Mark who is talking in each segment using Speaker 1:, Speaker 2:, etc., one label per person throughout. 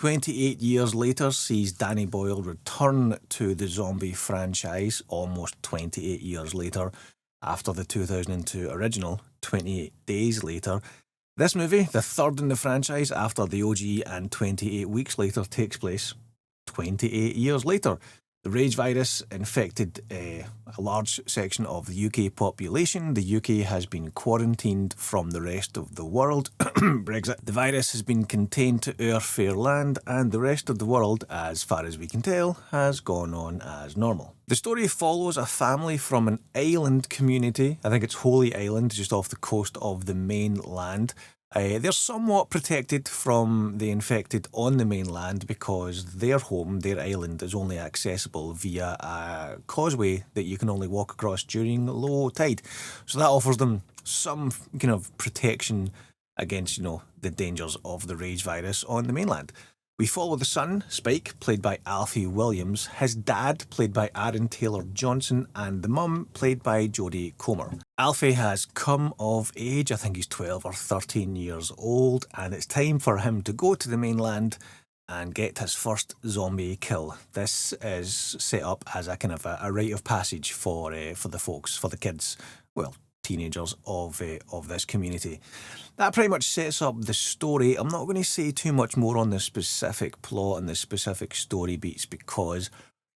Speaker 1: 28 years later sees Danny Boyle return to the zombie franchise almost 28 years later after the 2002 original, 28 days later. This movie, the third in the franchise after the OG and 28 weeks later, takes place 28 years later. The rage virus infected a large section of the UK population. The UK has been quarantined from the rest of the world. Brexit. The virus has been contained to our fair land, and the rest of the world, as far as we can tell, has gone on as normal. The story follows a family from an island community. I think it's Holy Island, just off the coast of the mainland. They're somewhat protected from the infected on the mainland because their home, their island, is only accessible via a causeway that you can only walk across during low tide. So that offers them some kind of protection against, the dangers of the rage virus on the mainland. We follow the son, Spike, played by Alfie Williams, his dad, played by Aaron Taylor-Johnson, and the mum, played by Jodie Comer. Alfie has come of age, I think he's 12 or 13 years old, and it's time for him to go to the mainland and get his first zombie kill. This is set up as a kind of a rite of passage for the folks, for the kids, well, teenagers of this community. That pretty much sets up the story. I'm not going to say too much more on the specific plot and the specific story beats because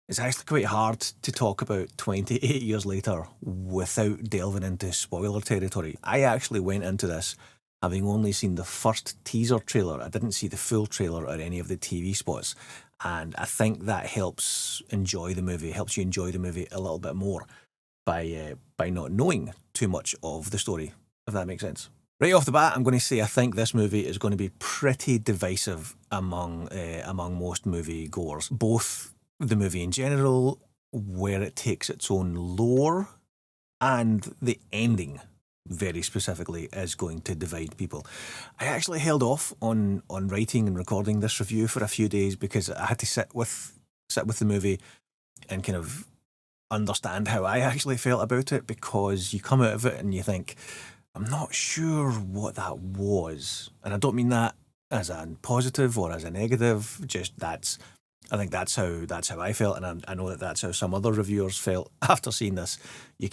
Speaker 1: it's actually quite hard to talk about 28 years later without delving into spoiler territory. I actually went into this having only seen the first teaser trailer. I didn't see the full trailer or any of the TV spots, and I think that helps you enjoy the movie a little bit more by not knowing too much of the story, if that makes sense. Right off the bat, I'm going to say I think this movie is going to be pretty divisive among most movie goers. Both the movie in general, where it takes its own lore, and the ending, very specifically, is going to divide people. I actually held off on writing and recording this review for a few days because I had to sit with the movie and kind of understand how I actually felt about it, because you come out of it and you think, I'm not sure what that was. And I don't mean that as a positive or as a negative, just I think that's how I felt, and I know that's how some other reviewers felt after seeing this. You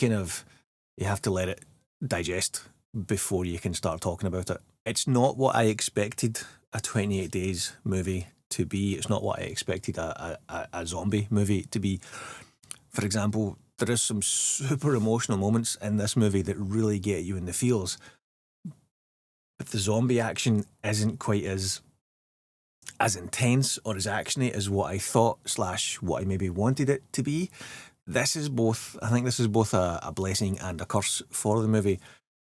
Speaker 1: have to let it digest before you can start talking about it. It's not what I expected a 28 Days movie to be. It's not what I expected a zombie movie to be. For example, there is some super emotional moments in this movie that really get you in the feels, but the zombie action isn't quite as intense or as actiony as what I thought / what I maybe wanted it to be. I think this is both a blessing and a curse for the movie.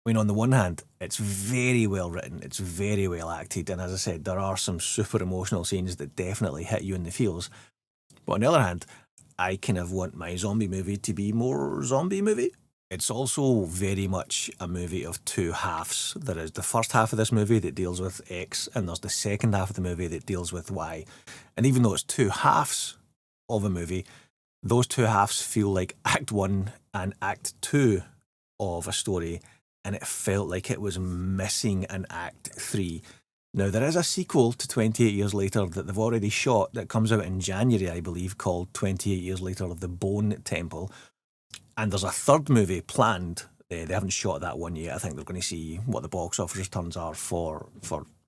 Speaker 1: I mean, on the one hand, it's very well written, it's very well acted, and as I said, there are some super emotional scenes that definitely hit you in the feels. But on the other hand, I kind of want my zombie movie to be more zombie movie. It's also very much a movie of two halves. There is the first half of this movie that deals with X, and there's the second half of the movie that deals with Y. And even though it's two halves of a movie, those two halves feel like Act 1 and Act 2 of a story, and it felt like it was missing an Act 3. Now, there is a sequel to 28 Years Later that they've already shot that comes out in January, I believe, called 28 Years Later of the Bone Temple. And there's a third movie planned. They haven't shot that one yet. I think they're going to see what the box office returns are for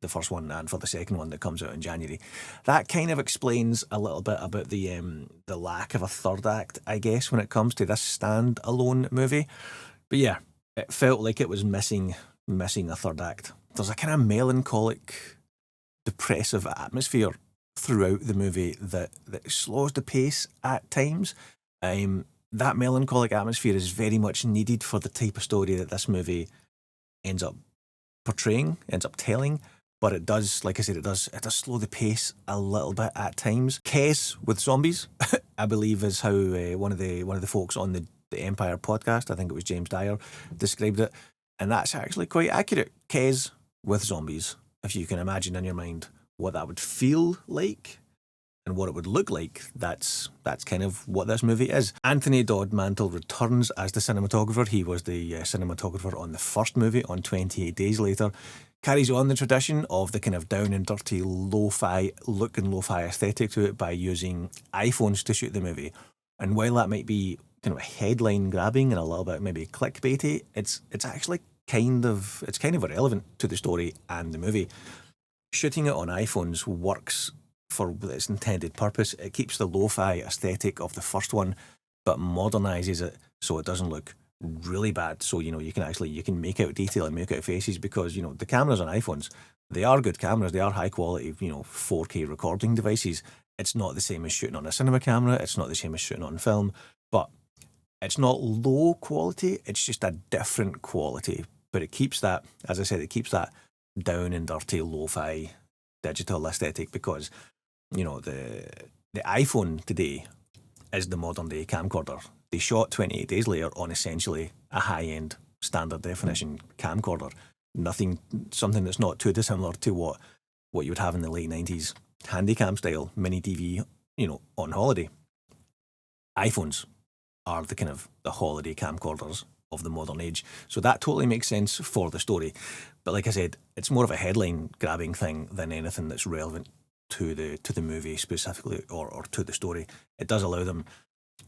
Speaker 1: the first one and for the second one that comes out in January. That kind of explains a little bit about the lack of a third act, I guess, when it comes to this standalone movie. But yeah, it felt like it was missing a third act. There's a kind of melancholic, depressive atmosphere throughout the movie that slows the pace at times. That melancholic atmosphere is very much needed for the type of story that this movie ends up portraying, ends up telling. But it does, like I said, it does slow the pace a little bit at times. Kes with zombies, I believe, is how one of the folks on the Empire podcast, I think it was James Dyer, described it. And that's actually quite accurate. Kes with zombies. If you can imagine in your mind what that would feel like and what it would look like, that's kind of what this movie is. Anthony Dodd Mantle returns as the cinematographer. He was the cinematographer on the first movie, on 28 Days Later. carries on the tradition of the kind of down and dirty lo-fi look and lo-fi aesthetic to it by using iPhones to shoot the movie. And while that might be kind of headline grabbing and a little bit maybe clickbaity, it's actually kind of irrelevant to the story and the movie. Shooting it on iPhones works for its intended purpose. It keeps the lo-fi aesthetic of the first one, but modernises it so it doesn't look really bad. So, you can make out detail and make out faces because, the cameras on iPhones, they are good cameras. They are high quality, 4K recording devices. It's not the same as shooting on a cinema camera. It's not the same as shooting on film, but it's not low quality. It's just a different quality, but it keeps that, as I said, it keeps that down and dirty lo-fi digital aesthetic because, the iPhone today is the modern day camcorder. They shot 28 Days Later on essentially a high-end standard definition camcorder. Something that's not too dissimilar to what you would have in the late 90s Handycam style mini DV, on holiday. iPhones are the kind of the holiday camcorders of the modern age. So that totally makes sense for the story. But like I said, it's more of a headline grabbing thing than anything that's relevant to the movie specifically or to the story. It does allow them,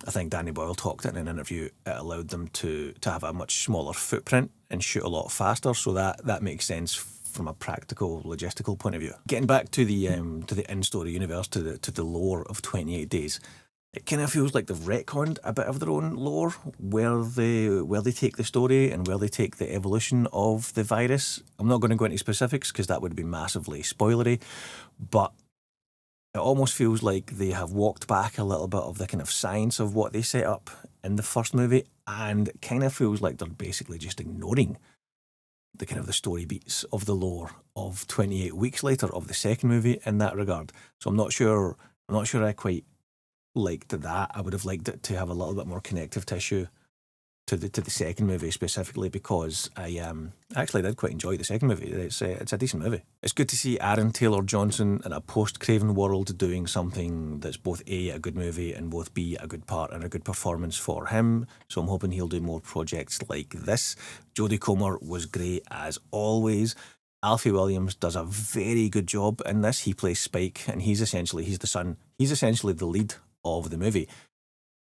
Speaker 1: I think Danny Boyle talked in an interview, it allowed them to have a much smaller footprint and shoot a lot faster. So that makes sense from a practical, logistical point of view. Getting back to the in-story universe, to the lore of 28 Days, it kind of feels like they've retconned a bit of their own lore, where they take the story and where they take the evolution of the virus. I'm not going to go into specifics because that would be massively spoilery, but it almost feels like they have walked back a little bit of the kind of science of what they set up in the first movie, and it kind of feels like they're basically just ignoring the kind of the story beats of the lore of 28 Weeks Later of the second movie in that regard. So I'm not sure I quite liked that. I would have liked it to have a little bit more connective tissue to the second movie specifically, because I actually did quite enjoy the second movie. It's a decent movie. It's good to see Aaron Taylor-Johnson in a post-Craven world doing something that's both A, a good movie, and both B, a good part and a good performance for him. So I'm hoping he'll do more projects like this. Jodie Comer was great as always. Alfie Williams does a very good job in this. He plays Spike, and he's the son. He's essentially the lead of the movie.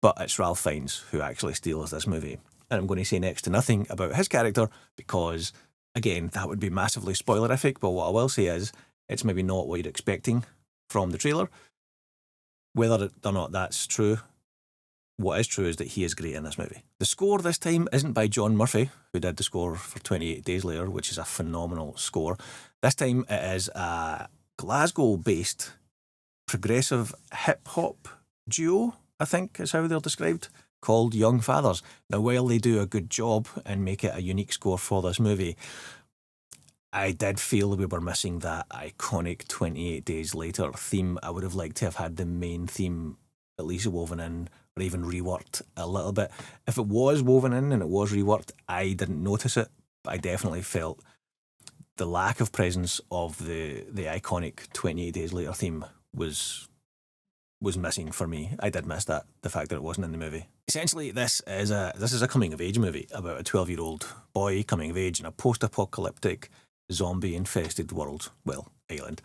Speaker 1: But it's Ralph Fiennes who actually steals this movie. And I'm going to say next to nothing about his character because, again, that would be massively spoilerific. But what I will say is it's maybe not what you're expecting from the trailer. Whether or not that's true, what is true is that he is great in this movie. The score this time isn't by John Murphy, who did the score for 28 Days Later, which is a phenomenal score. This time it is a Glasgow-based progressive hip-hop duo, I think is how they're described, called Young Fathers. Now, while they do a good job and make it a unique score for this movie, I did feel we were missing that iconic 28 Days Later theme. I would have liked to have had the main theme at least woven in or even reworked a little bit. If it was woven in and it was reworked, I didn't notice it, but I definitely felt the lack of presence of the iconic 28 Days Later theme was missing for me. I did miss that, the fact that it wasn't in the movie. Essentially, this is a coming-of-age movie about a 12-year-old boy coming of age in a post-apocalyptic, zombie-infested world, island.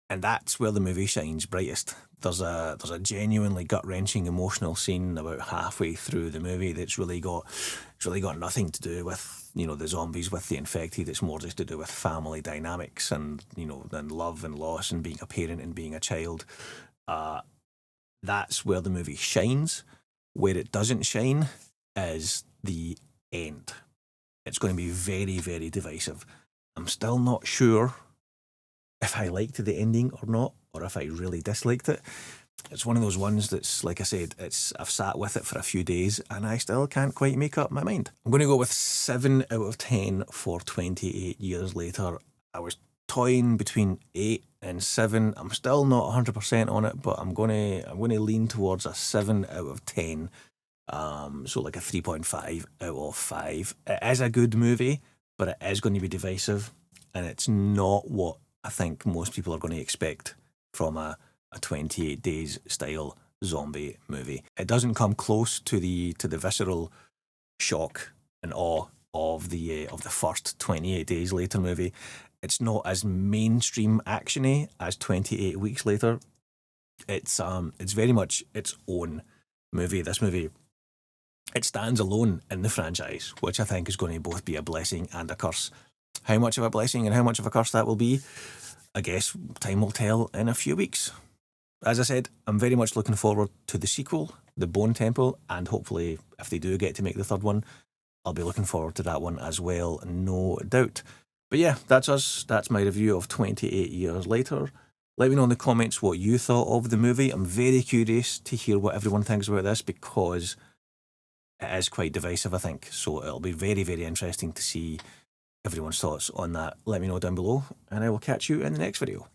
Speaker 1: And that's where the movie shines brightest. There's a genuinely gut-wrenching emotional scene about halfway through the movie that's really got nothing to do with, the zombies, with the infected. It's more just to do with family dynamics and, and love and loss and being a parent and being a child. That's where the movie shines. Where it doesn't shine is the end. It's going to be very, very divisive. I'm still not sure if I liked the ending or not, or if I really disliked it. It's one of those ones that's, like I said, I've sat with it for a few days and I still can't quite make up my mind. I'm going to go with 7 out of 10 for 28 Years Later. I was toying between 8 and 7. I'm still not 100% on it, but I'm gonna lean towards a 7 out of 10. So like a 3.5 out of 5. It is a good movie, but it is going to be divisive, and it's not what I think most people are going to expect from a 28 Days style zombie movie. It doesn't come close to the visceral shock and awe of the first 28 Days Later movie. It's not as mainstream actiony as 28 Weeks Later. It's very much its own movie. This movie, it stands alone in the franchise, which I think is going to both be a blessing and a curse. How much of a blessing and how much of a curse that will be, I guess time will tell in a few weeks. As I said, I'm very much looking forward to the sequel, The Bone Temple, and hopefully, if they do get to make the third one, I'll be looking forward to that one as well, no doubt. But yeah, that's us. That's my review of 28 Years Later. Let me know in the comments what you thought of the movie. I'm very curious to hear what everyone thinks about this, because it is quite divisive, I think. So it'll be very, very interesting to see everyone's thoughts on that. Let me know down below, and I will catch you in the next video.